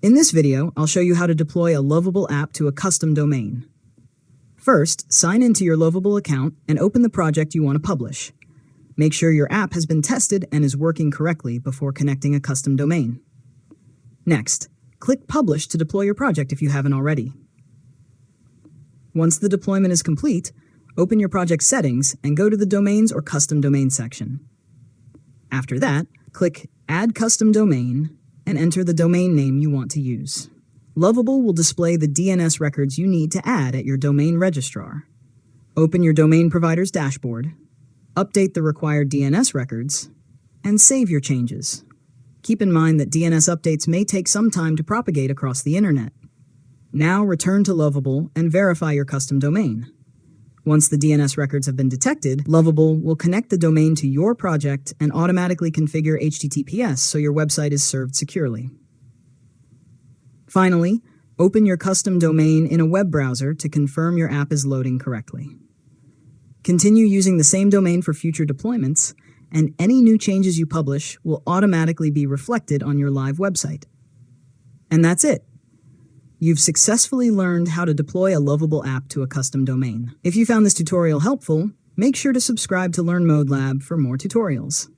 In this video, I'll show you how to deploy a Lovable app to a custom domain. First, sign into your Lovable account and open the project you want to publish. Make sure your app has been tested and is working correctly before connecting a custom domain. Next, click Publish to deploy your project if you haven't already. Once the deployment is complete, open your project settings and go to the Domains or Custom Domain section. After that, click Add Custom Domain and enter the domain name you want to use. Lovable will display the DNS records you need to add at your domain registrar. Open your domain provider's dashboard, update the required DNS records, and save your changes. Keep in mind that DNS updates may take some time to propagate across the internet. Now return to Lovable and verify your custom domain. Once the DNS records have been detected, Lovable will connect the domain to your project and automatically configure HTTPS so your website is served securely. Finally, open your custom domain in a web browser to confirm your app is loading correctly. Continue using the same domain for future deployments, and any new changes you publish will automatically be reflected on your live website. And that's it. You've successfully learned how to deploy a Lovable app to a custom domain. If you found this tutorial helpful, make sure to subscribe to Learn Mode Lab for more tutorials.